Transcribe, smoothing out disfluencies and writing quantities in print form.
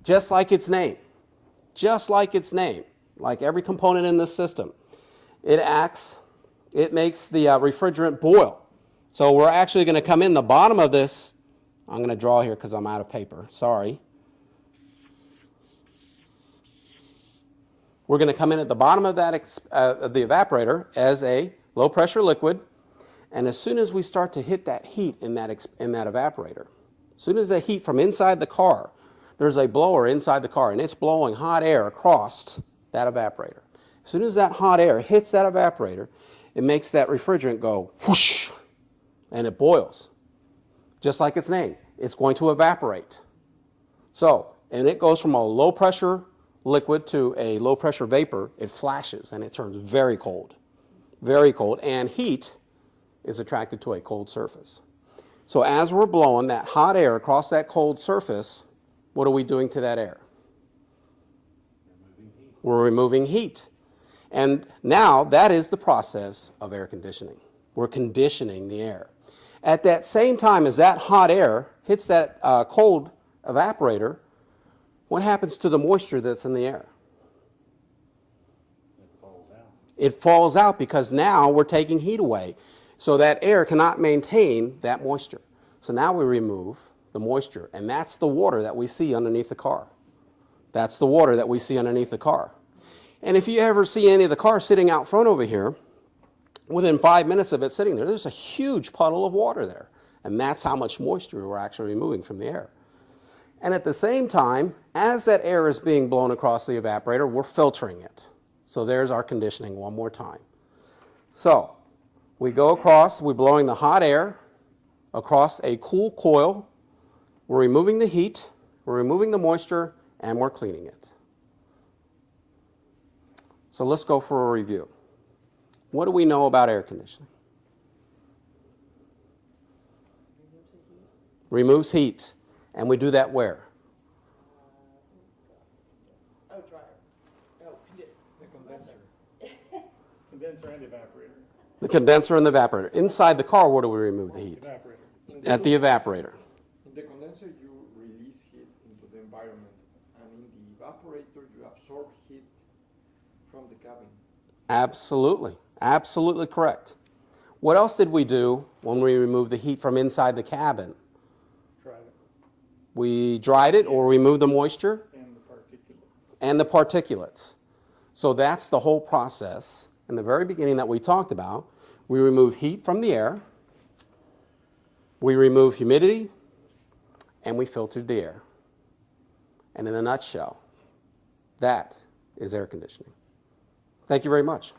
just like its name. Just like its name. Like every component in this system. It makes the refrigerant boil. So we're actually going to come in the bottom of this. I'm going to draw here because I'm out of paper. Sorry. We're going to come in at the bottom of that of the evaporator as a low pressure liquid. And as soon as we start to hit that heat in that evaporator, as soon as the heat from inside the car, there's a blower inside the car and it's blowing hot air across that evaporator. As soon as that hot air hits that evaporator, it makes that refrigerant go whoosh, and it boils. Just like its name, it's going to evaporate. So, and it goes from a low pressure liquid to a low pressure vapor. It flashes and it turns very cold, and heat is attracted to a cold surface. So as we're blowing that hot air across that cold surface, what are we doing to that air? We're removing heat. And now that is the process of air conditioning. We're conditioning the air. At that same time as that hot air hits that cold evaporator, what happens to the moisture that's in the air? It falls out. It falls out because now we're taking heat away. So that air cannot maintain that moisture. So now we remove the moisture, and that's the water that we see underneath the car. That's the water that we see underneath the car. And if you ever see any of the cars sitting out front over here, within 5 minutes of it sitting there, there's a huge puddle of water there. And that's how much moisture we're actually removing from the air. And at the same time, as that air is being blown across the evaporator, we're filtering it. So there's our conditioning one more time. So we go across, we're blowing the hot air across a cool coil. We're removing the heat, we're removing the moisture, and we're cleaning it. So let's go for a review. What do we know about air conditioning? Removes heat. And we do that where? Oh, dryer. Oh, The condenser. Condenser and evaporator. The condenser and the evaporator. Inside the car, where do we remove the heat? Evaporator. At the evaporator. In the condenser, you release heat into the environment, and in the evaporator, you absorb heat from the cabin. Absolutely. Absolutely correct. What else did we do when we removed the heat from inside the cabin? Dried it. We dried it or removed the moisture And the particulates. and the particulates. So that's the whole process. In the very beginning that we talked about, we remove heat from the air, we remove humidity, and we filtered the air. And in a nutshell, that is air conditioning. Thank you very much.